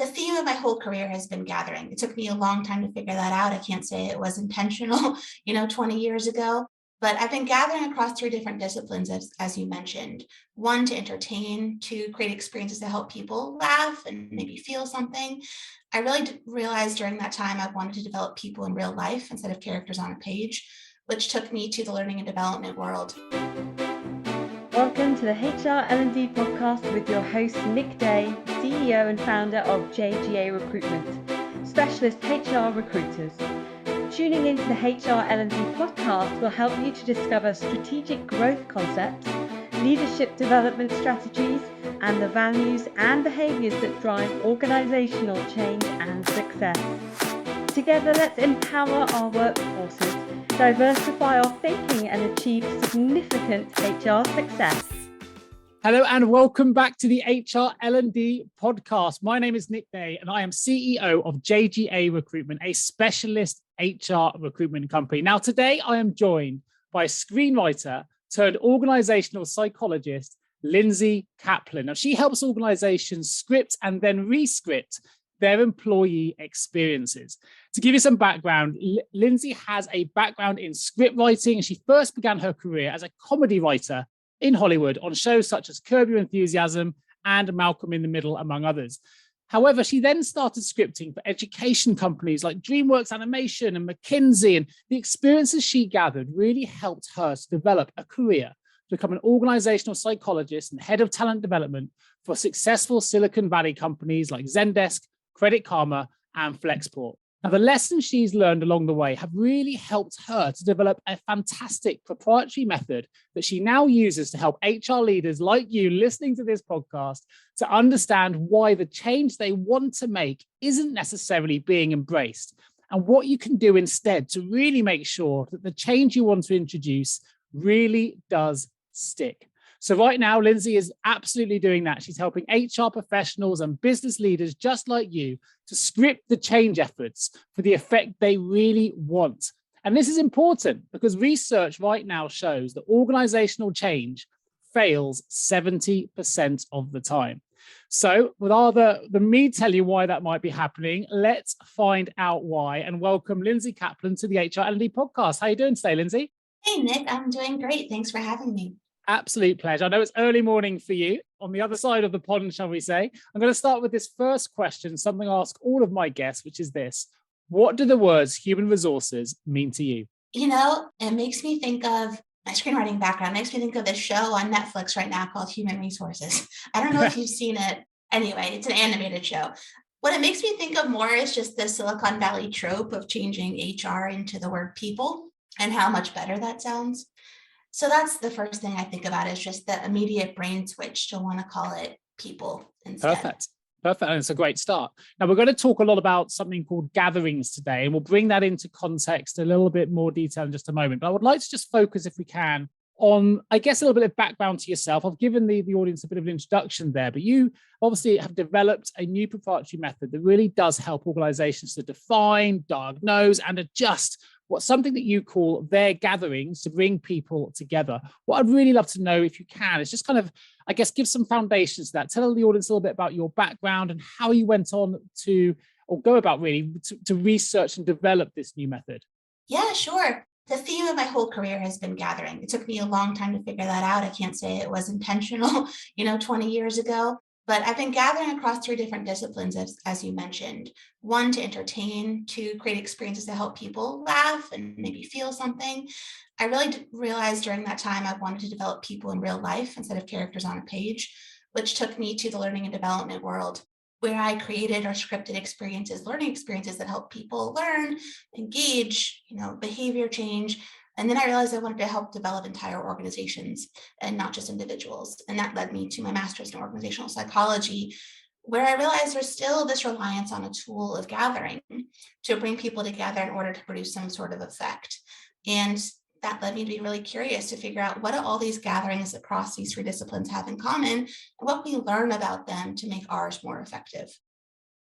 The theme of my whole career has been gathering. It took me a long time to figure that out. I can't say it was intentional, 20 years ago, but I've been gathering across three different disciplines, as you mentioned. One, to entertain, to create experiences to help people laugh and maybe feel something. I really realized during that time I wanted to develop people in real life instead of characters on a page, which took me to the learning and development world. Welcome to the HR L&D Podcast with your host, Nick Day, CEO and founder of JGA Recruitment, specialist HR recruiters. Tuning into the HR L&D Podcast will help you to discover strategic growth concepts, leadership development strategies, and the values and behaviours that drive organisational change and success. Together, let's empower our workforces, diversify our thinking, and achieve significant HR success. Hello and welcome back to the HR L&D Podcast. My name is Nick Day and I am CEO of JGA Recruitment, a specialist HR recruitment company. Now, today I am joined by screenwriter turned organizational psychologist, Lindsey Caplan. Now, she helps organizations script and then rescript their employee experiences. To give you some background, Lindsey has a background in script writing, and she first began her career as a comedy writer in Hollywood on shows such as Curb Your Enthusiasm and Malcolm in the Middle, among others. However, she then started scripting for education companies like DreamWorks Animation and McKinsey, and the experiences she gathered really helped her to develop a career to become an organizational psychologist and head of talent development for successful Silicon Valley companies like Zendesk, Credit Karma, and Flexport. Now, the lessons she's learned along the way have really helped her to develop a fantastic proprietary method that she now uses to help HR leaders like you listening to this podcast to understand why the change they want to make isn't necessarily being embraced, and what you can do instead to really make sure that the change you want to introduce really does stick. So right now, Lindsey is absolutely doing that. She's helping HR professionals and business leaders just like you to script the change efforts for the effect they really want. And this is important because research right now shows that organizational change fails 70% of the time. So rather than me tell you why that might be happening, let's find out why and welcome Lindsey Caplan to the HR L&D Podcast. How are you doing today, Lindsey? Hey, Nick, I'm doing great. Thanks for having me. Absolute pleasure. I know it's early morning for you on the other side of the pond, shall we say. I'm going to start with this first question, something I ask all of my guests, which is this: what do the words human resources mean to you? It makes me think of my screenwriting background. It makes me think of this show on Netflix right now called Human Resources. I don't know if you've seen it. Anyway, it's an animated show. What it makes me think of more is just the Silicon Valley trope of changing HR into the word people and how much better that sounds. So that's the first thing I think about, is just the immediate brain switch to want to call it people instead. Perfect. And it's a great start. Now, we're going to talk a lot about something called gatherings today, and we'll bring that into context a little bit more detail in just a moment. But I would like to just focus, if we can, on, I guess, a little bit of background to yourself. I've given the audience a bit of an introduction there, but you obviously have developed a new proprietary method that really does help organizations to define, diagnose, and adjust what's something that you call their gatherings to bring people together. What I'd really love to know, if you can, is just kind of, I guess, give some foundations to that. Tell the audience a little bit about your background and how you went on to, or go about really, to research and develop this new method. Yeah, sure. The theme of my whole career has been gathering. It took me a long time to figure that out. I can't say it was intentional, 20 years ago. But I've been gathering across three different disciplines, as you mentioned. One, to entertain, to create experiences to help people laugh and maybe feel something. I really realized during that time I wanted to develop people in real life instead of characters on a page, which took me to the learning and development world, where I created or scripted experiences, learning experiences that help people learn, engage, behavior change. And then I realized I wanted to help develop entire organizations and not just individuals. And that led me to my master's in organizational psychology, where I realized there's still this reliance on a tool of gathering to bring people together in order to produce some sort of effect. And that led me to be really curious to figure out, what do all these gatherings across these three disciplines have in common, and what we learn about them to make ours more effective.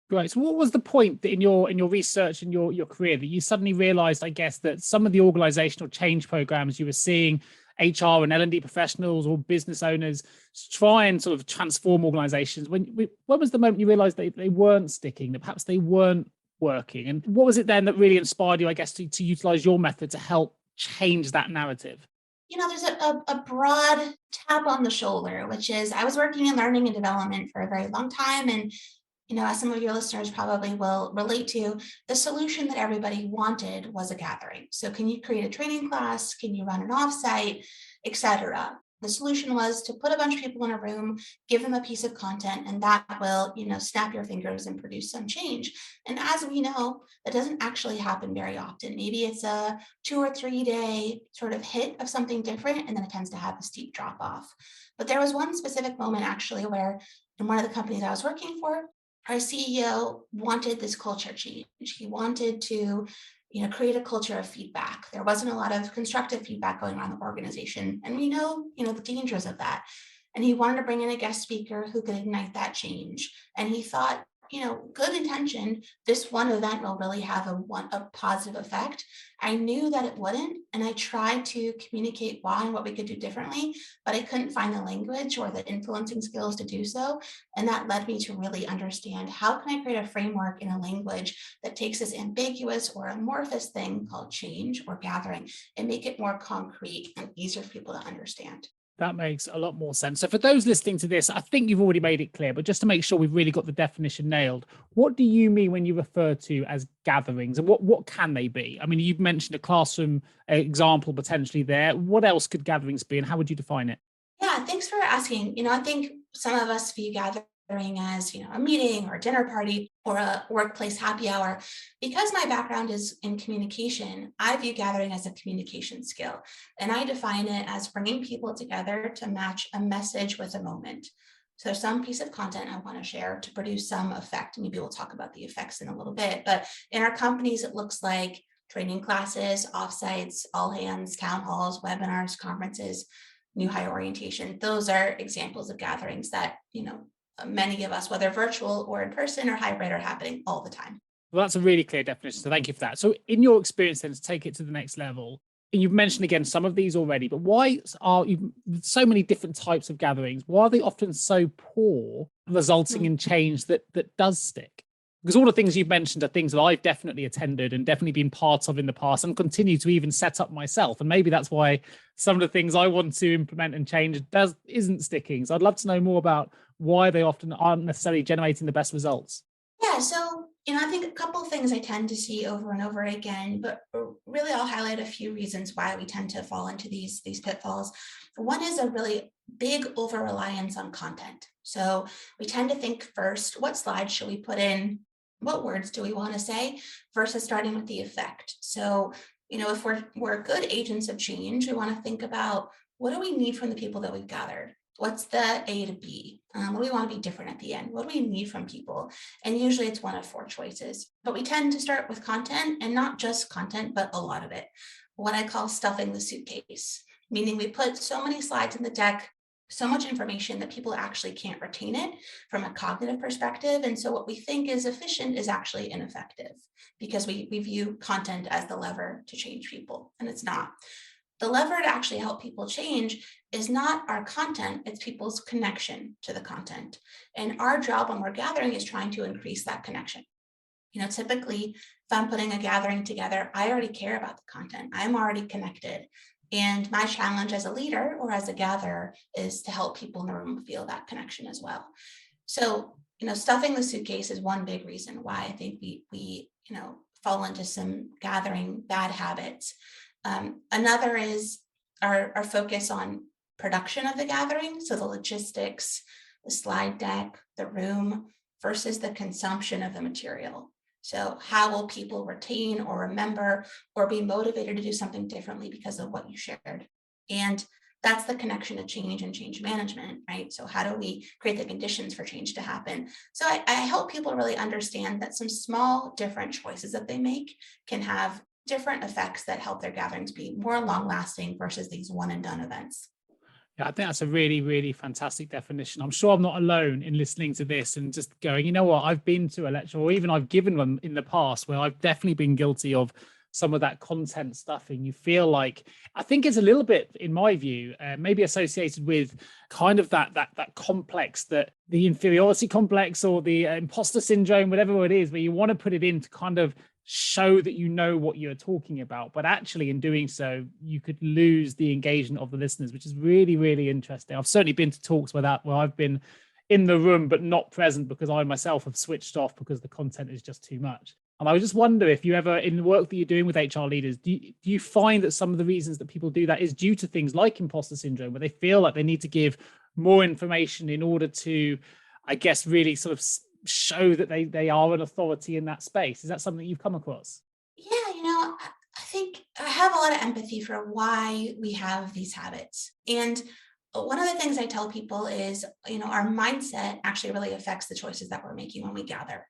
Great. So what was the point that in your research and your career that you suddenly realized, I guess, that some of the organizational change programs you were seeing HR and L&D professionals or business owners to try and sort of transform organizations? When was the moment you realized they weren't sticking, that perhaps they weren't working? And what was it then that really inspired you, I guess, to utilize your method to help change that narrative? There's a broad tap on the shoulder, which is I was working in learning and development for a very long time. And, as some of your listeners probably will relate to, the solution that everybody wanted was a gathering. So can you create a training class? Can you run an offsite, etc.? The solution was to put a bunch of people in a room, give them a piece of content, and that will, snap your fingers and produce some change. And as we know, that doesn't actually happen very often. Maybe it's a 2 or 3 day sort of hit of something different, and then it tends to have a steep drop off. But there was one specific moment actually where in one of the companies I was working for, our CEO wanted this culture change. He wanted to create a culture of feedback. There wasn't a lot of constructive feedback going on in the organization. And we know, the dangers of that. And he wanted to bring in a guest speaker who could ignite that change. And he thought, good intention, this one event will really have a positive effect. I knew that it wouldn't. And I tried to communicate why and what we could do differently, but I couldn't find the language or the influencing skills to do so. And that led me to really understand, how can I create a framework in a language that takes this ambiguous or amorphous thing called change or gathering and make it more concrete and easier for people to understand. That makes a lot more sense. So for those listening to this, I think you've already made it clear, but just to make sure we've really got the definition nailed, what do you mean when you refer to as gatherings, and what can they be? I mean, you've mentioned a classroom example potentially there. What else could gatherings be, and how would you define it? Yeah, thanks for asking. I think some of us view gathering as, a meeting or a dinner party or a workplace happy hour. Because my background is in communication, I view gathering as a communication skill. And I define it as bringing people together to match a message with a moment. So some piece of content I want to share to produce some effect. Maybe we'll talk about the effects in a little bit, but in our companies, it looks like training classes, offsites, all hands, town halls, webinars, conferences, new hire orientation. Those are examples of gatherings that, many of us, whether virtual or in person or hybrid, are happening all the time. Well, that's a really clear definition. So thank you for that. So in your experience then, to take it to the next level, and you've mentioned again some of these already, but why are so many different types of gatherings? Why are they often so poor, resulting in change that does stick? Because all the things you've mentioned are things that I've definitely attended and definitely been part of in the past and continue to even set up myself. And maybe that's why some of the things I want to implement and change isn't sticking. So I'd love to know more about why they often aren't necessarily generating the best results. Yeah, so I think a couple of things I tend to see over and over again, but really I'll highlight a few reasons why we tend to fall into these pitfalls. One is a really big over-reliance on content. So we tend to think first, what slides should we put in? What words do we want to say versus starting with the effect? So, if we're good agents of change, we want to think about, what do we need from the people that we've gathered? What's the A to B? What do we want to be different at the end? What do we need from people? And usually it's one of 4 choices, but we tend to start with content, and not just content, but a lot of it. What I call stuffing the suitcase, meaning we put so many slides in the deck, so much information that people actually can't retain it from a cognitive perspective. And so what we think is efficient is actually ineffective, because we view content as the lever to change people, and it's not. The lever to actually help people change is not our content, it's people's connection to the content. And our job when we're gathering is trying to increase that connection. Typically, if I'm putting a gathering together, I already care about the content. I'm already connected. And my challenge as a leader or as a gatherer is to help people in the room feel that connection as well. So, stuffing the suitcase is one big reason why I think we fall into some gathering bad habits. Another is our focus on production of the gathering. So the logistics, the slide deck, the room versus the consumption of the material. So how will people retain or remember or be motivated to do something differently because of what you shared? And that's the connection to change and change management, right? So how do we create the conditions for change to happen? So I help people really understand that some small different choices that they make can have different effects that help their gatherings be more long lasting versus these one and done events. Yeah, I think that's a really, really fantastic definition. I'm sure I'm not alone in listening to this and just going, you know what, I've been to a lecture, or even I've given one in the past where I've definitely been guilty of some of that content stuffing, you feel like, I think it's a little bit, in my view, maybe associated with kind of that complex, that the inferiority complex or the imposter syndrome, whatever it is, where you want to put it in to kind of show that you know what you're talking about, but actually in doing so you could lose the engagement of the listeners, which is really, really interesting. I've certainly been to talks where I've been in the room but not present because I myself have switched off because the content is just too much. And I just wonder if you ever, in the work that you're doing with HR leaders, do you find that some of the reasons that people do that is due to things like imposter syndrome, where they feel like they need to give more information in order to, I guess, really sort of show that they are an authority in that space? Is that something you've come across? Yeah, I think I have a lot of empathy for why we have these habits. And one of the things I tell people is, our mindset actually really affects the choices that we're making when we gather.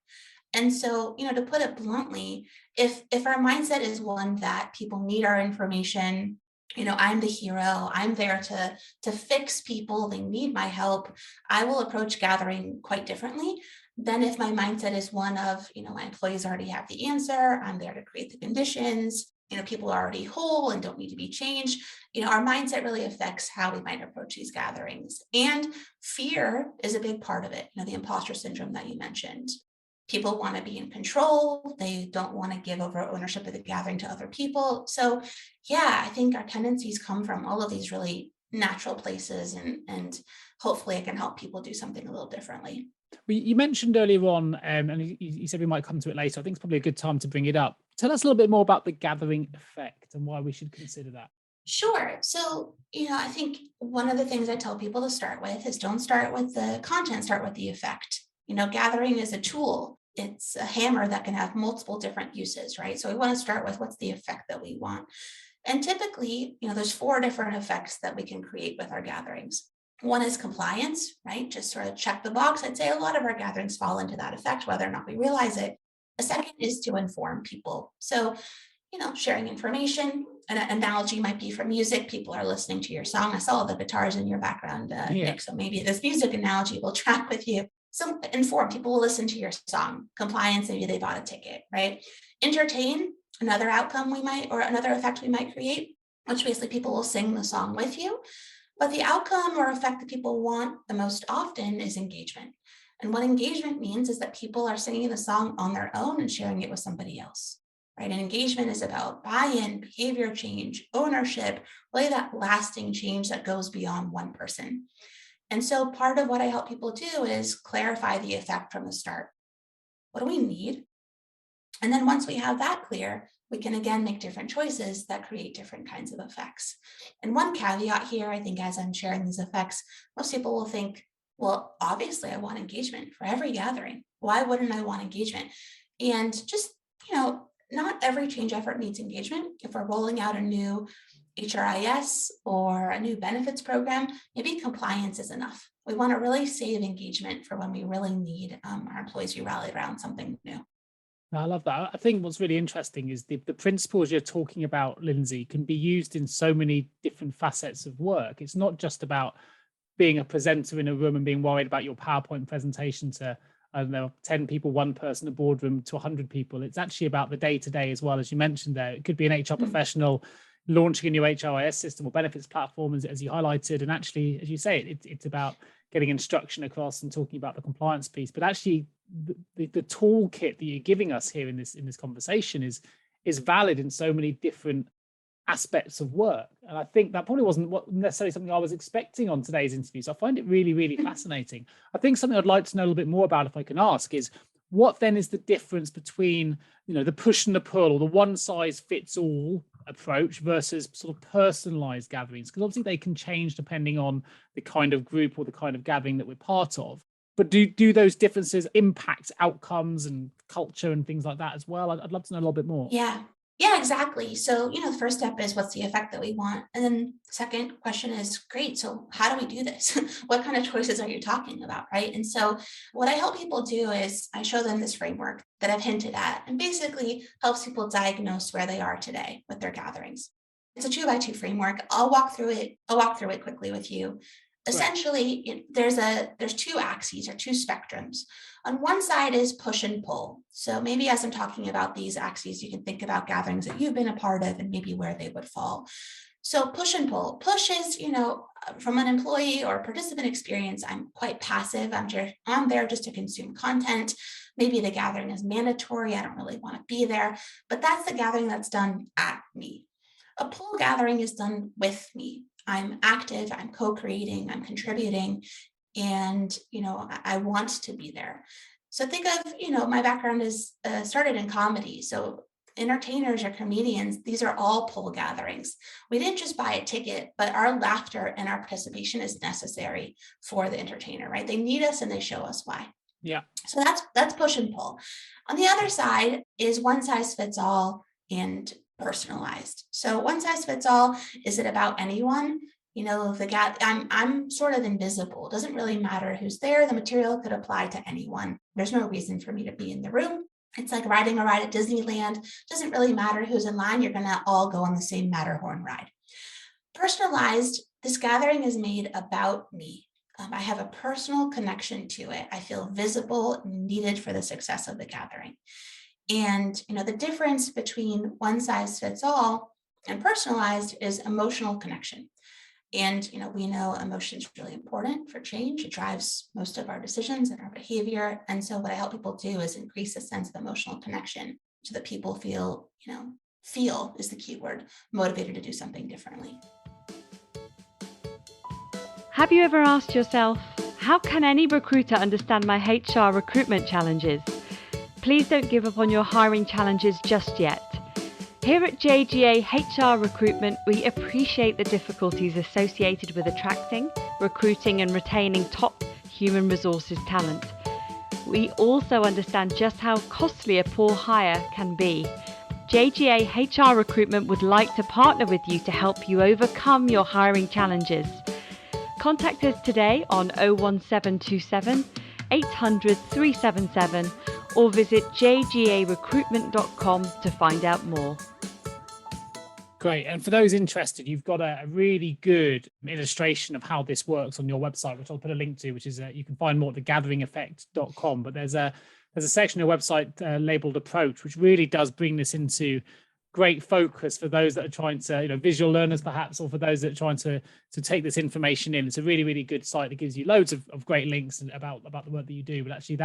And so, to put it bluntly, if our mindset is one that people need our information, I'm the hero, I'm there to fix people, they need my help, I will approach gathering quite differently than if my mindset is one of, my employees already have the answer, I'm there to create the conditions, people are already whole and don't need to be changed. Our mindset really affects how we might approach these gatherings. And fear is a big part of it, the imposter syndrome that you mentioned. People want to be in control. They don't want to give over ownership of the gathering to other people. So yeah, I think our tendencies come from all of these really natural places, and hopefully it can help people do something a little differently. Well, you mentioned earlier on, and you said we might come to it later. I think it's probably a good time to bring it up. Tell us a little bit more about the gathering effect and why we should consider that. Sure. So, I think one of the things I tell people to start with is don't start with the content, start with the effect. Gathering is a tool. It's a hammer that can have multiple different uses, right? So we want to start with what's the effect that we want. And typically, there's 4 different effects that we can create with our gatherings. One is compliance, right? Just sort of check the box. I'd say a lot of our gatherings fall into that effect, whether or not we realize it. A second is to inform people. So, sharing information. An analogy might be from music. People are listening to your song. I saw the guitars in your background, Nick. So maybe this music analogy will track with you. So inform, people will listen to your song. Compliance, maybe they bought a ticket, right? Entertain, another outcome or another effect we might create, which basically people will sing the song with you. But the outcome or effect that people want the most often is engagement. And what engagement means is that people are singing the song on their own and sharing it with somebody else, right? And engagement is about buy-in, behavior change, ownership, really that lasting change that goes beyond one person. And so part of what I help people do is clarify the effect from the start. What do we need? And then once we have that clear, we can again make different choices that create different kinds of effects. And one caveat here, I think as I'm sharing these effects, most people will think, well, obviously I want engagement for every gathering. Why wouldn't I want engagement? And just, not every change effort needs engagement. If we're rolling out a new HRIS or a new benefits program, maybe compliance is enough. We want to really save engagement for when we really need our employees to rally around something new. I love that. I think what's really interesting is the principles you're talking about, Lindsey, can be used in so many different facets of work. It's not just about being a presenter in a room and being worried about your PowerPoint presentation to, 10 people, one person, a boardroom to 100 people. It's actually about the day-to-day as well, as you mentioned there. It could be an HR professional launching a new HRIS system or benefits platform, as you highlighted. And actually, as you say, it's about getting instruction across and talking about the compliance piece. But actually, the toolkit that you're giving us here in this conversation is valid in so many different aspects of work. And I think that probably wasn't necessarily something I was expecting on today's interview. So I find it really, really fascinating. I think something I'd like to know a little bit more about, if I can ask, is what then is the difference between, the push and the pull, or the one size fits all approach versus sort of personalized gatherings? Because obviously they can change depending on the kind of group or the kind of gathering that we're part of. But do those differences impact outcomes and culture and things like that as well? I'd love to know a little bit more. Yeah, exactly. So, the first step is what's the effect that we want? And then the second question is, great, so how do we do this? What kind of choices are you talking about, right? And so what I help people do is I show them this framework that I've hinted at, and basically helps people diagnose where they are today with their gatherings. It's a 2x2 framework. I'll walk through it quickly with you. Essentially, there's two axes or two spectrums. On one side is push and pull. So maybe as I'm talking about these axes, you can think about gatherings that you've been a part of and maybe where they would fall. So push and pull. Push is, from an employee or participant experience, I'm quite passive. I'm there just to consume content. Maybe the gathering is mandatory. I don't really want to be there, but that's the gathering that's done at me. A pull gathering is done with me. I'm active, I'm co-creating, I'm contributing, and, I want to be there. So think of, my background is started in comedy. So entertainers or comedians, these are all pull gatherings. We didn't just buy a ticket, but our laughter and our participation is necessary for the entertainer, right? They need us and they show us why. Yeah. So that's push and pull. On the other side is one size fits all and personalized. So one size fits all, is it about anyone? I'm sort of invisible. It doesn't really matter who's there. The material could apply to anyone. There's no reason for me to be in the room. It's like riding a ride at Disneyland. It doesn't really matter who's in line. You're going to all go on the same Matterhorn ride. Personalized, this gathering is made about me. I have a personal connection to it. I feel visible, needed for the success of the gathering. And, the difference between one size fits all and personalized is emotional connection. And, we know emotion is really important for change. It drives most of our decisions and our behavior. And so what I help people do is increase a sense of emotional connection so that people feel is the key word, motivated to do something differently. Have you ever asked yourself, how can any recruiter understand my HR recruitment challenges? Please don't give up on your hiring challenges just yet. Here at JGA HR Recruitment, we appreciate the difficulties associated with attracting, recruiting and retaining top human resources talent. We also understand just how costly a poor hire can be. JGA HR Recruitment would like to partner with you to help you overcome your hiring challenges. Contact us today on 01727 800 377 or visit jgarecruitment.com to find out more. Great. And for those interested, you've got a really good illustration of how this works on your website, which I'll put a link to, which is you can find more at thegatheringeffect.com. But there's a section on your website labeled approach, which really does bring this into great focus for those that are trying to, visual learners perhaps, or for those that are trying to take this information in. It's a really, really good site that gives you loads of great links about the work that you do. But actually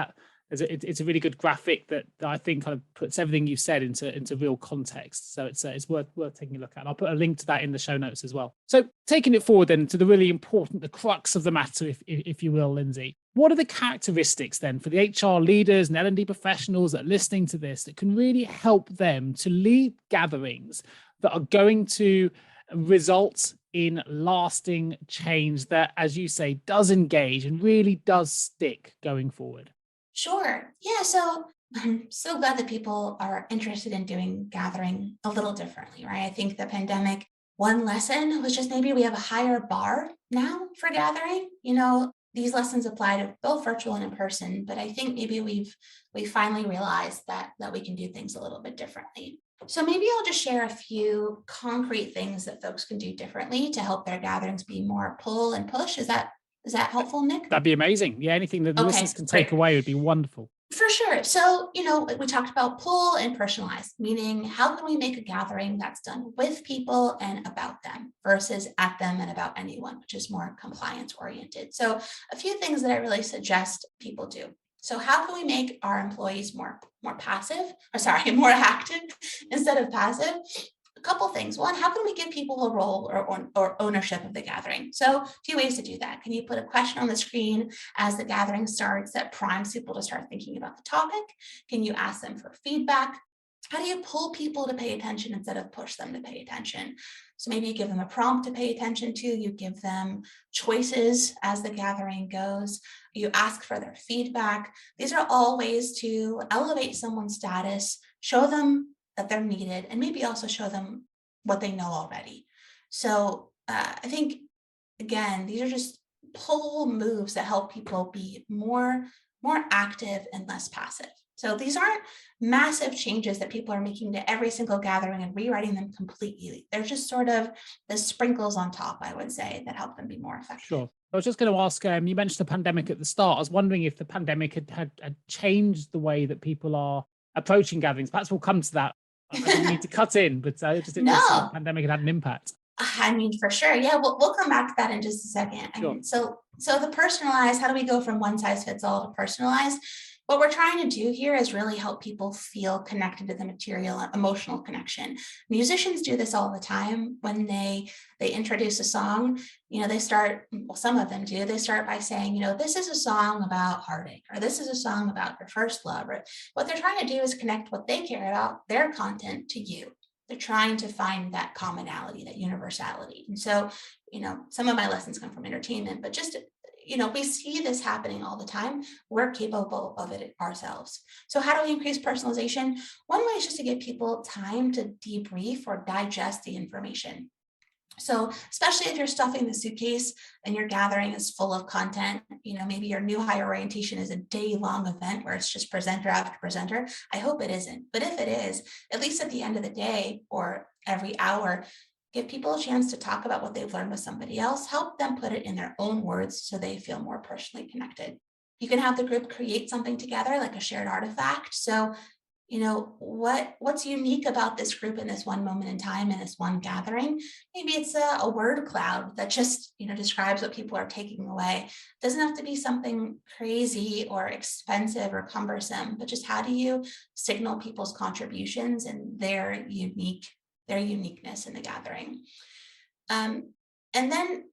it's a really good graphic that I think kind of puts everything you've said into real context. So it's worth taking a look at. And I'll put a link to that in the show notes as well. So taking it forward then to the really important, the crux of the matter, if you will, Lindsey. What are the characteristics then for the HR leaders and L&D professionals that are listening to this that can really help them to lead gatherings that are going to result in lasting change that, as you say, does engage and really does stick going forward? Sure. Yeah. So I'm so glad that people are interested in doing gathering a little differently, right? I think the pandemic, one lesson was just maybe we have a higher bar now for gathering. These lessons apply to both virtual and in person, but I think maybe we finally realized that we can do things a little bit differently. So maybe I'll just share a few concrete things that folks can do differently to help their gatherings be more pull and push. Is that helpful, Nick? That'd be amazing. Yeah, anything that the listeners can take away would be wonderful. For sure. So, we talked about pull and personalized, meaning how can we make a gathering that's done with people and about them versus at them and about anyone, which is more compliance oriented. So a few things that I really suggest people do. So how can we make our employees more active instead of passive? A couple things. One, how can we give people a role or ownership of the gathering? So two ways to do that. Can you put a question on the screen as the gathering starts that primes people to start thinking about the topic? Can you ask them for feedback? How do you pull people to pay attention instead of push them to pay attention? So maybe you give them a prompt to pay attention to, you give them choices as the gathering goes, you ask for their feedback. These are all ways to elevate someone's status, show them that they're needed, and maybe also show them what they know already. So I think, again, these are just pull moves that help people be more active and less passive. So these aren't massive changes that people are making to every single gathering and rewriting them completely. They're just sort of the sprinkles on top, I would say, that help them be more effective. Sure. I was just going to ask, you mentioned the pandemic at the start. I was wondering if the pandemic had changed the way that people are approaching gatherings. Perhaps we'll come to that. I didn't mean to cut in, but just interested if the No, pandemic had an impact. I mean, for sure. Yeah, we'll come back to that in just a second. I Sure. mean, so the personalized, how do we go from one size fits all to personalized? What we're trying to do here is really help people feel connected to the material, emotional connection. Musicians do this all the time when they introduce a song. They start, well, some of them do, they start by saying, this is a song about heartache, or this is a song about your first love. Or what they're trying to do is connect what they care about, their content, to you. They're trying to find that commonality, that universality. And so, some of my lessons come from entertainment, but just, we see this happening all the time. We're capable of it ourselves. So how do we increase personalization? One way is just to give people time to debrief or digest the information. So especially if you're stuffing the suitcase and your gathering is full of content, maybe your new hire orientation is a day-long event where it's just presenter after presenter. I hope it isn't. But if it is, at least at the end of the day or every hour, give people a chance to talk about what they've learned with somebody else, help them put it in their own words so they feel more personally connected. You can have the group create something together, like a shared artifact. So what's unique about this group in this one moment in time, in this one gathering? Maybe it's a word cloud that just describes what people are taking away. It doesn't have to be something crazy or expensive or cumbersome, but just how do you signal people's contributions and their uniqueness in the gathering? And then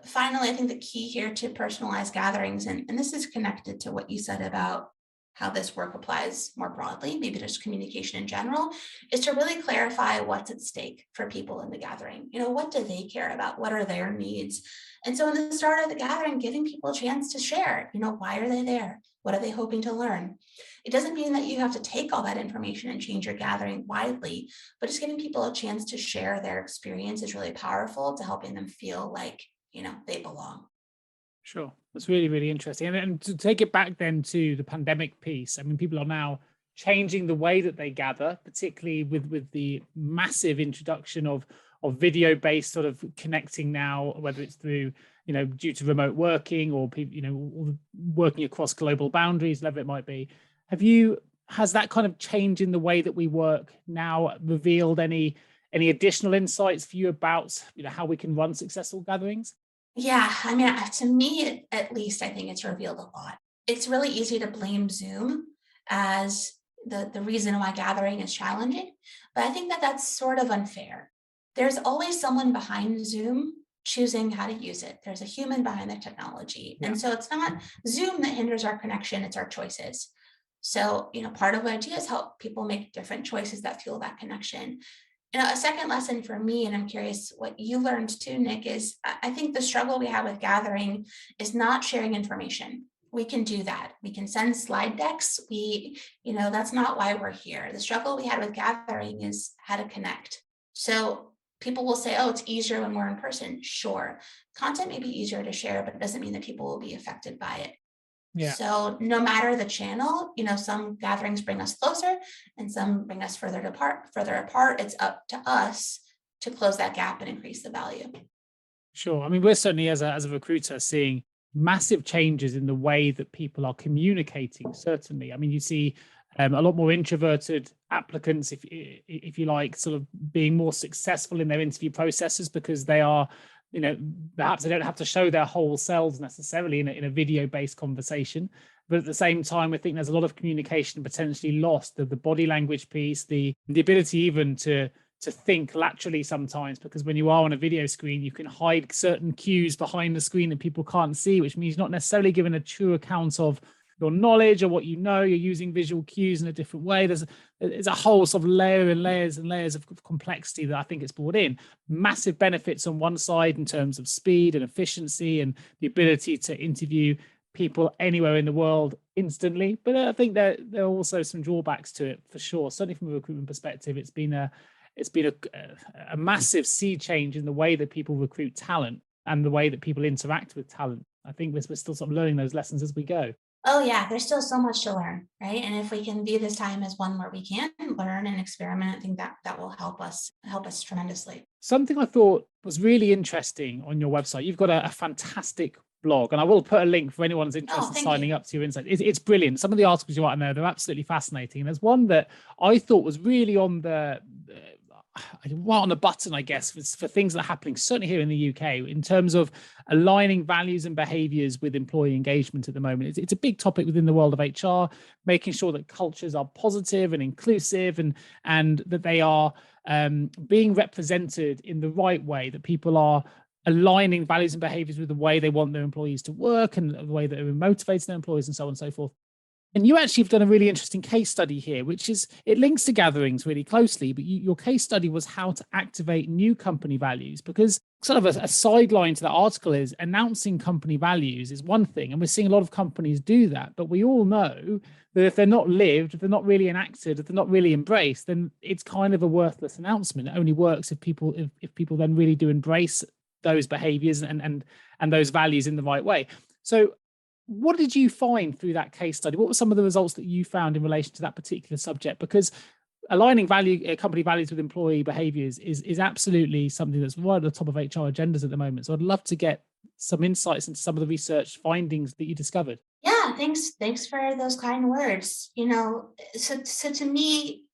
finally, I think the key here to personalized gatherings, and this is connected to what you said about how this work applies more broadly, maybe just communication in general, is to really clarify what's at stake for people in the gathering. What do they care about? What are their needs? And so in the start of the gathering, giving people a chance to share, why are they there? What are they hoping to learn? It doesn't mean that you have to take all that information and change your gathering widely, but just giving people a chance to share their experience is really powerful to helping them feel like, they belong. Sure. That's really, really interesting. And to take it back then to the pandemic piece, I mean, people are now changing the way that they gather, particularly with the massive introduction of video-based sort of connecting now, whether it's through, due to remote working or people, working across global boundaries, whatever it might be. Has that kind of change in the way that we work now revealed any additional insights for you about, how we can run successful gatherings? Yeah, I mean, to me, at least, I think it's revealed a lot. It's really easy to blame Zoom as the reason why gathering is challenging, but I think that that's sort of unfair. There's always someone behind Zoom choosing how to use it. There's a human behind the technology. Yeah. And so it's not Zoom that hinders our connection, it's our choices. So, part of what I do is help people make different choices that fuel that connection. A second lesson for me, and I'm curious what you learned too, Nick, is I think the struggle we have with gathering is not sharing information. We can do that. We can send slide decks. That's not why we're here. The struggle we had with gathering is how to connect. So people will say, oh, it's easier when we're in person. Sure. Content may be easier to share, but it doesn't mean that people will be affected by it. Yeah. So no matter the channel, some gatherings bring us closer and some bring us further apart. It's up to us to close that gap and increase the value. Sure. I mean, we're certainly as a recruiter seeing massive changes in the way that people are communicating. Certainly. I mean, you see a lot more introverted applicants, if you like, sort of being more successful in their interview processes because they are, perhaps they don't have to show their whole selves necessarily in a video-based conversation. But at the same time, I think there's a lot of communication potentially lost, the body language piece, the ability even to think laterally sometimes, because when you are on a video screen, you can hide certain cues behind the screen that people can't see, which means you're not necessarily given a true account of your knowledge or what you're using visual cues in a different way. There's a whole sort of layer and layers and layers of complexity that I think it's brought in. Massive benefits on one side in terms of speed and efficiency and the ability to interview people anywhere in the world instantly. But I think there are also some drawbacks to it for sure. Certainly from a recruitment perspective, it's been a massive sea change in the way that people recruit talent and the way that people interact with talent. I think we're still sort of learning those lessons as we go. Oh yeah, there's still so much to learn, right? And if we can view this time as one where we can learn and experiment, I think that will help us tremendously. Something I thought was really interesting on your website, you've got a fantastic blog, and I will put a link for anyone who's Oh, interested in thank you. signing up to your insight. It's brilliant. Some of the articles you write in there, they're absolutely fascinating. And there's one that I thought was really on the right on the button, I guess, for things that are happening, certainly here in the UK, in terms of aligning values and behaviors with employee engagement at the moment. It's a big topic within the world of HR, making sure that cultures are positive and inclusive, and that they are being represented in the right way, that people are aligning values and behaviors with the way they want their employees to work and the way that they're motivating their employees and so on and so forth. And you actually have done a really interesting case study here, which is, it links to gatherings really closely, but your case study was how to activate new company values, because sort of a sideline to that article is announcing company values is one thing. And we're seeing a lot of companies do that, but we all know that if they're not lived, if they're not really enacted, if they're not really embraced, then it's kind of a worthless announcement. It only works if people then really do embrace those behaviors and those values in the right way. So what did you find through that case study? What were some of the results that you found in relation to that particular subject? Because aligning company values with employee behaviors is absolutely something that's right at the top of HR agendas at the moment. So I'd love to get some insights into some of the research findings that you discovered. Yeah, thanks for those kind words. So to me,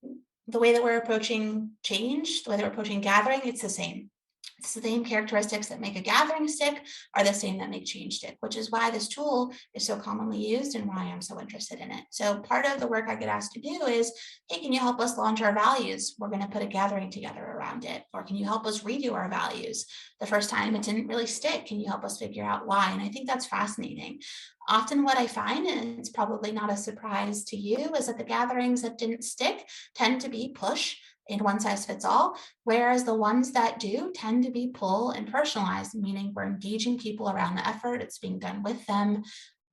the way that we're approaching change, the way that we're approaching gathering, it's the same. It's the same characteristics that make a gathering stick are the same that make change stick, which is why this tool is so commonly used and why I'm so interested in it. So part of the work I get asked to do is, hey, can you help us launch our values? We're going to put a gathering together around it. Or can you help us redo our values? The first time it didn't really stick. Can you help us figure out why? And I think that's fascinating. Often what I find, and it's probably not a surprise to you, is that the gatherings that didn't stick tend to be push in one size fits all, whereas the ones that do tend to be pull and personalized, meaning we're engaging people around the effort, it's being done with them.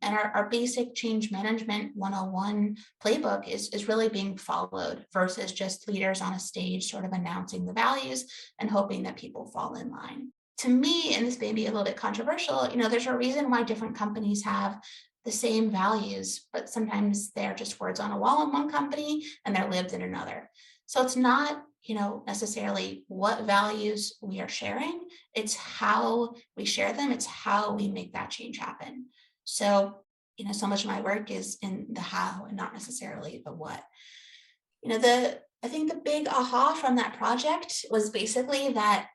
And our basic change management 101 playbook is really being followed versus just leaders on a stage sort of announcing the values and hoping that people fall in line. To me, and this may be a little bit controversial, there's a reason why different companies have the same values, but sometimes they're just words on a wall in one company and they're lived in another. So it's not, necessarily what values we are sharing. It's how we share them. It's how we make that change happen. So, so much of my work is in the how and not necessarily the what. I think the big aha from that project was basically that,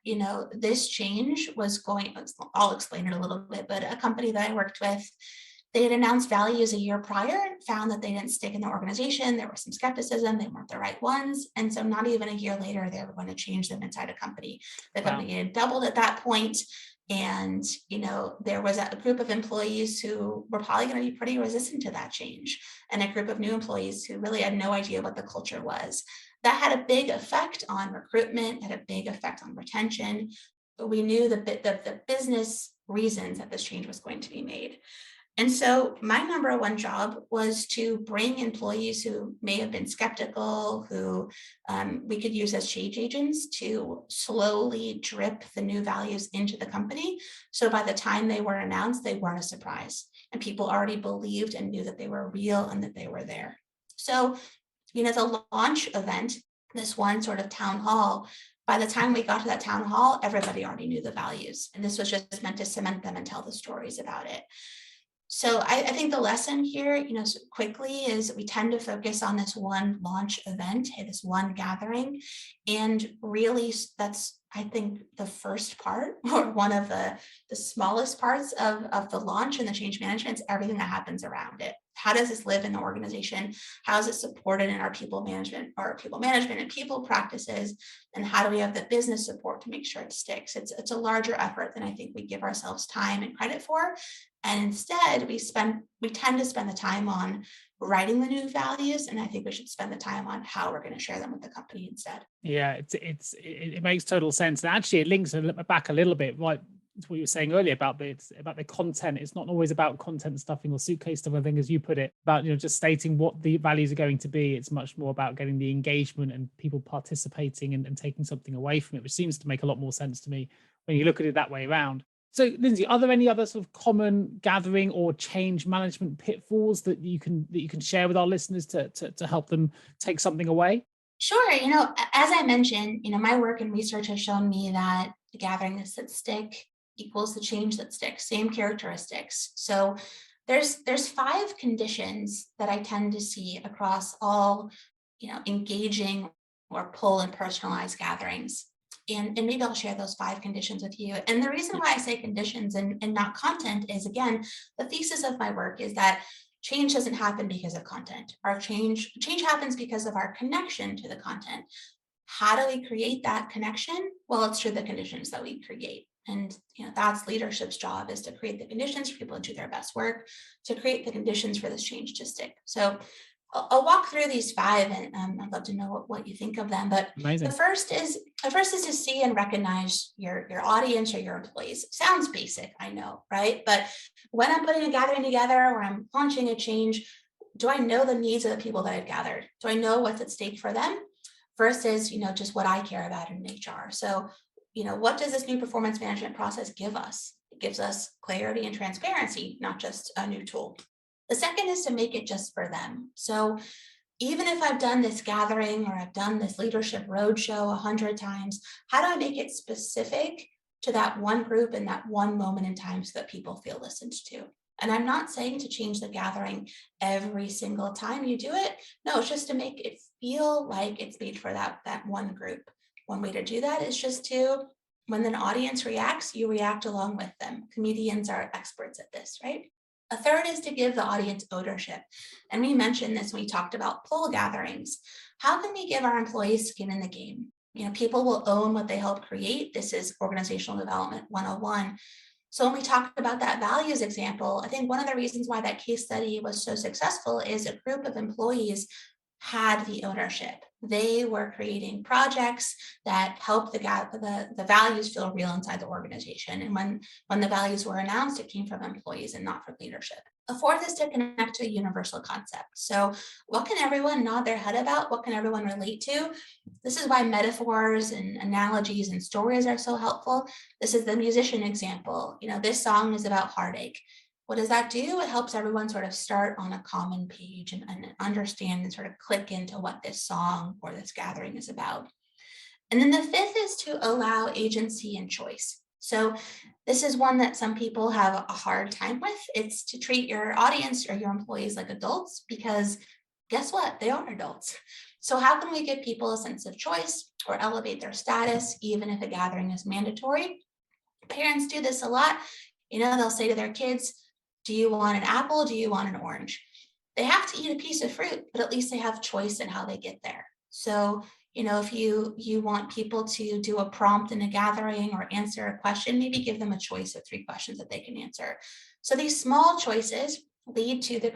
this change was I'll explain it a little bit, but a company that I worked with, they had announced values a year prior and found that they didn't stick in the organization. There was some skepticism. They weren't the right ones. And so not even a year later, they were going to change them inside a company. The company had doubled at that point. And, there was a group of employees who were probably going to be pretty resistant to that change, and a group of new employees who really had no idea what the culture was. That had a big effect on recruitment, had a big effect on retention. But we knew the business reasons that this change was going to be made. And so my number one job was to bring employees who may have been skeptical, who we could use as change agents, to slowly drip the new values into the company. So by the time they were announced, they weren't a surprise. And people already believed and knew that they were real and that they were there. So, the launch event, this one sort of town hall, by the time we got to that town hall, everybody already knew the values. And this was just meant to cement them and tell the stories about it. So I think the lesson here, quickly, is we tend to focus on this one launch event, this one gathering. And really, that's, I think, the first part, or one of the smallest parts of the launch and the change management. Is everything that happens around it. How does this live in the organization? How is it supported in our people management and people practices? And how do we have the business support to make sure it sticks? It's a larger effort than I think we give ourselves time and credit for. And instead, we tend to spend the time on writing the new values, and I think we should spend the time on how we're going to share them with the company instead. Yeah, it makes total sense. And actually, it links back a little bit, right, to what you were saying earlier about the content. It's not always about content stuffing or suitcase stuff, I think, as you put it, about just stating what the values are going to be. It's much more about getting the engagement and people participating and taking something away from it, which seems to make a lot more sense to me when you look at it that way around. So, Lindsey, are there any other sort of common gathering or change management pitfalls that you can share with our listeners to help them take something away? Sure. As I mentioned, my work and research has shown me that the gatherings that stick equals the change that sticks, same characteristics. So there's 5 conditions that I tend to see across all, engaging or pull and personalized gatherings. And maybe I'll share those 5 conditions with you. And the reason why I say conditions and not content is, again, the thesis of my work is that change doesn't happen because of content. Our change happens because of our connection to the content. How do we create that connection? Well, it's through the conditions that we create. And that's leadership's job, is to create the conditions for people to do their best work, to create the conditions for this change to stick. So I'll walk through these 5, and I'd love to know what you think of them. But Amazing. the first is to see and recognize your audience or your employees. Sounds basic, I know, right? But when I'm putting a gathering together or I'm launching a change, do I know the needs of the people that I've gathered? Do I know what's at stake for them? First is, just what I care about in HR. So, what does this new performance management process give us? It gives us clarity and transparency, not just a new tool. The second is to make it just for them. So even if I've done this gathering or I've done this leadership roadshow 100 times, how do I make it specific to that one group in that one moment in time so that people feel listened to? And I'm not saying to change the gathering every single time you do it. No, it's just to make it feel like it's made for that one group. One way to do that is just to, when an audience reacts, you react along with them. Comedians are experts at this, right? A third is to give the audience ownership. And we mentioned this when we talked about poll gatherings. How can we give our employees skin in the game? People will own what they help create. This is organizational development 101. So when we talked about that values example, I think one of the reasons why that case study was so successful is a group of employees had the ownership. They were creating projects that helped the values feel real inside the organization. And when the values were announced, it came from employees and not from leadership. The fourth is to connect to a universal concept. So what can everyone nod their head about? What can everyone relate to? This is why metaphors and analogies and stories are so helpful. This is the musician example. This song is about heartache. What does that do? It helps everyone sort of start on a common page and understand and sort of click into what this song or this gathering is about. And then the fifth is to allow agency and choice. So this is one that some people have a hard time with. It's to treat your audience or your employees like adults, because guess what? They are adults. So how can we give people a sense of choice or elevate their status, even if a gathering is mandatory? Parents do this a lot. They'll say to their kids, do you want an apple? Do you want an orange? They have to eat a piece of fruit, but at least they have choice in how they get there. So, if you want people to do a prompt in a gathering or answer a question, maybe give them a choice of 3 questions that they can answer. So these small choices lead to the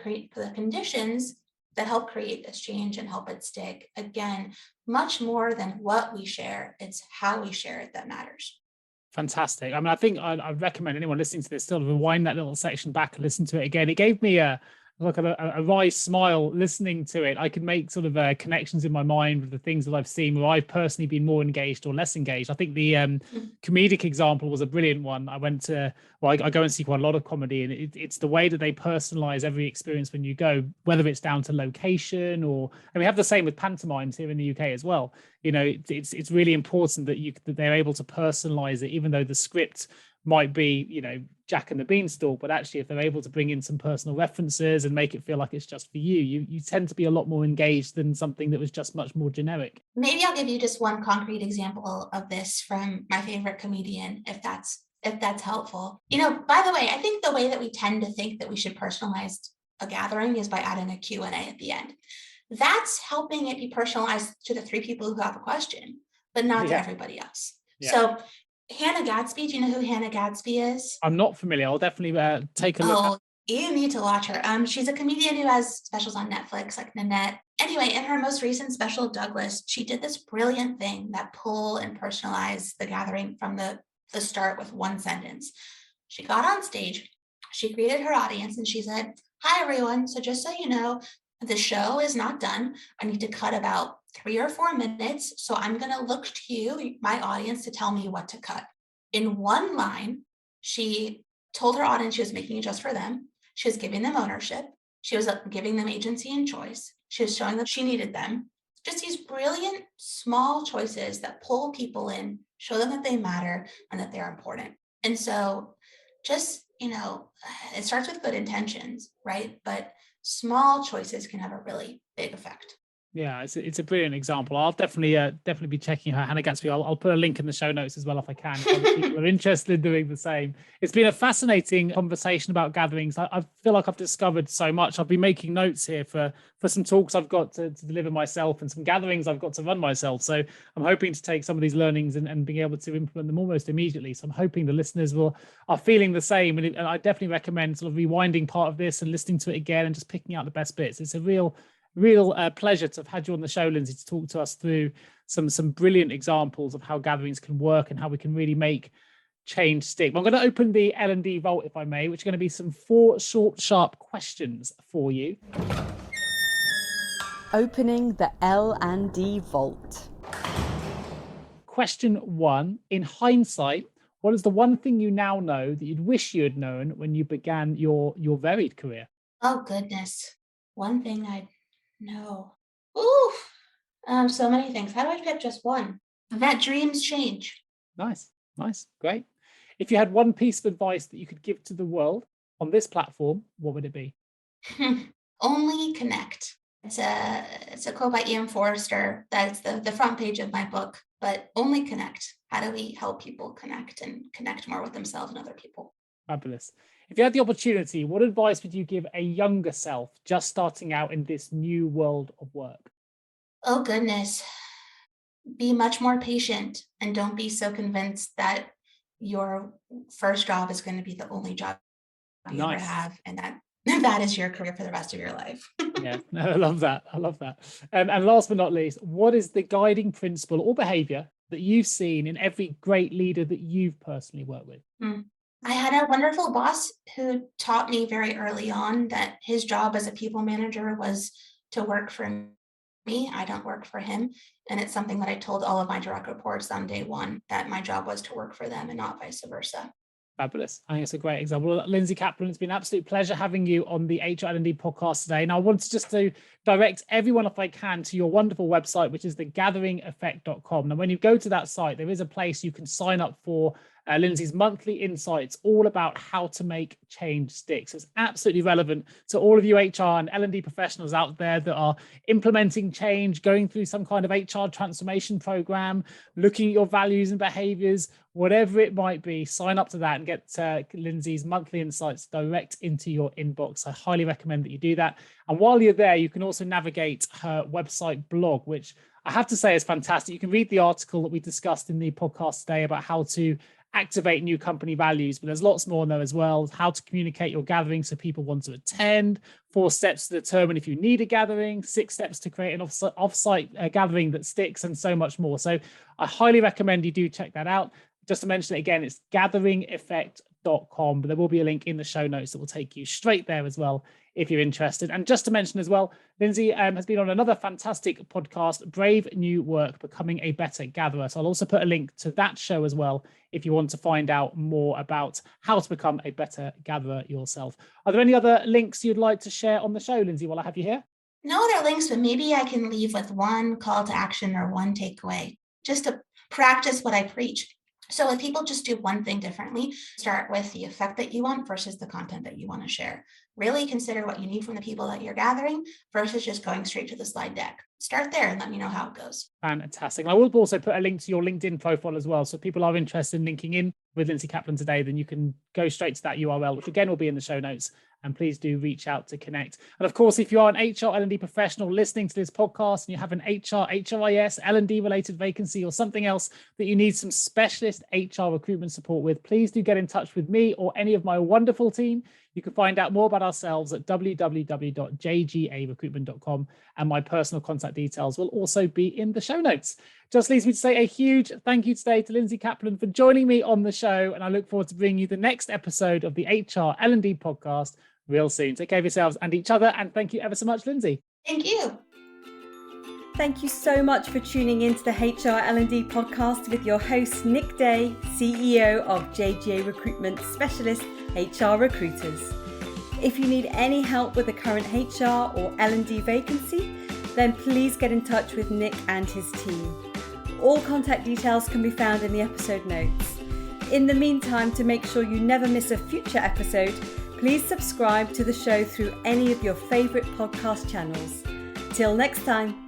conditions that help create this change and help it stick. Again, much more than what we share, it's how we share it that matters. Fantastic. I mean, I think I recommend anyone listening to this still rewind that little section back and listen to it again. It gave me a wry smile listening to it. I could make sort of connections in my mind with the things that I've seen where I've personally been more engaged or less engaged. I think the comedic example was a brilliant one. I go and see quite a lot of comedy, and it's the way that they personalize every experience when you go, whether it's down to location and we have the same with pantomimes here in the UK as well. It's really important that they're able to personalize it, even though the script might be, Jack and the Beanstalk, but actually if they're able to bring in some personal references and make it feel like it's just for you tend to be a lot more engaged than something that was just much more generic. Maybe I'll give you just one concrete example of this from my favorite comedian, if that's helpful. By the way, I think the way that we tend to think that we should personalize a gathering is by adding a Q&A at the end. That's helping it be personalized to the 3 people who have a question, but not to everybody else. Yeah. So Hannah Gadsby, do you know who Hannah Gadsby is? I'm not familiar. I'll definitely take a look. Oh, you need to watch her. She's a comedian who has specials on Netflix, like Nanette. Anyway, in her most recent special, Douglas, she did this brilliant thing that pull and personalize the gathering from the start with one sentence. She got on stage, she greeted her audience, and she said, "Hi, everyone. So just so you know, the show is not done. I need to cut about 3 or 4 minutes. So I'm going to look to you, my audience, to tell me what to cut." In one line, She told her audience she was making it just for them. She was giving them ownership. She was giving them agency and choice. She was showing that she needed them. Just these brilliant small choices that pull people in, show them that they matter and that they're important. And so just, it starts with good intentions, right? But small choices can have a really big effect. Yeah, it's a brilliant example. I'll definitely be checking her, Hannah Gatsby. I'll put a link in the show notes as well if I can. If other people are interested in doing the same. It's been a fascinating conversation about gatherings. I feel like I've discovered so much. I've been making notes here for some talks I've got to deliver myself and some gatherings I've got to run myself. So I'm hoping to take some of these learnings and being able to implement them almost immediately. So I'm hoping the listeners are feeling the same. And I definitely recommend sort of rewinding part of this and listening to it again and just picking out the best bits. It's a real pleasure to have had you on the show, Lindsey, to talk to us through some brilliant examples of how gatherings can work and how we can really make change stick. But I'm going to open the L&D vault, if I may, which are going to be some 4 short, sharp questions for you. Opening the L&D vault. Question 1, in hindsight, what is the one thing you now know that you'd wish you had known when you began your varied career? Oh, goodness. One thing I know. Ooh, so many things. How do I pick just one? That dreams change. Nice, great. If you had one piece of advice that you could give to the world on this platform, what would it be? Only connect. It's a quote by Ian Forrester. That's the front page of my book. But only connect. How do we help people connect and connect more with themselves and other people? Fabulous. If you had the opportunity, what advice would you give a younger self just starting out in this new world of work? Oh, goodness. Be much more patient and don't be so convinced that your first job is going to be the only job you ever have and that is your career for the rest of your life. Yeah, no, I love that. And last but not least, what is the guiding principle or behavior that you've seen in every great leader that you've personally worked with? I had a wonderful boss who taught me very early on that his job as a people manager was to work for me. I don't work for him. And it's something that I told all of my direct reports on day one, that my job was to work for them and not vice versa. Fabulous. I think it's a great example. Well, Lindsey Caplan, it's been an absolute pleasure having you on the HR L&D podcast today. And I want just to direct everyone, if I can, to your wonderful website, which is thegatheringeffect.com. Now, when you go to that site, there is a place you can sign up for Lindsey's monthly insights, all about how to make change stick. So it's absolutely relevant to all of you HR and L&D professionals out there that are implementing change, going through some kind of HR transformation program, looking at your values and behaviors, whatever it might be. Sign up to that and get Lindsey's monthly insights direct into your inbox. I highly recommend that you do that. And while you're there, you can also navigate her website blog, which I have to say is fantastic. You can read the article that we discussed in the podcast today about how to activate new company values, but there's lots more in there as well. How to communicate your gathering so people want to attend, 4 steps to determine if you need a gathering, 6 steps to create an offsite gathering that sticks, and so much more. So I highly recommend you do check that out. Just to mention it again, it's gatheringeffect.com, but there will be a link in the show notes that will take you straight there as well if you're interested. And just to mention as well, Lindsey has been on another fantastic podcast, Brave New Work, Becoming a Better Gatherer. So I'll also put a link to that show as well if you want to find out more about how to become a better gatherer yourself. Are there any other links you'd like to share on the show, Lindsey, while I have you here? No other links, but maybe I can leave with one call to action or one takeaway, just to practice what I preach. So if people just do one thing differently, start with the effect that you want versus the content that you want to share. Really consider what you need from the people that you're gathering versus just going straight to the slide deck. Start there and let me know how it goes. Fantastic. And I will also put a link to your LinkedIn profile as well. So if people are interested in linking in with Lindsey Caplan today, then you can go straight to that URL, which again will be in the show notes. And please do reach out to connect. And of course, if you are an HR L&D professional listening to this podcast and you have an HR, HRIS, L&D related vacancy or something else that you need some specialist HR recruitment support with, please do get in touch with me or any of my wonderful team. You can find out more about ourselves at www.jgarecruitment.com, and my personal contact details will also be in the show notes. Just leaves me to say a huge thank you today to Lindsey Caplan for joining me on the show, and I look forward to bringing you the next episode of the HR L&D podcast real soon. Take care of yourselves and each other, and thank you ever so much, Lindsey. Thank you. Thank you so much for tuning into the HR L&D podcast with your host, Nick Day, CEO of JGA Recruitment Specialist HR Recruiters. If you need any help with a current HR or L&D vacancy, then please get in touch with Nick and his team. All contact details can be found in the episode notes. In the meantime, to make sure you never miss a future episode, please subscribe to the show through any of your favourite podcast channels. Till next time.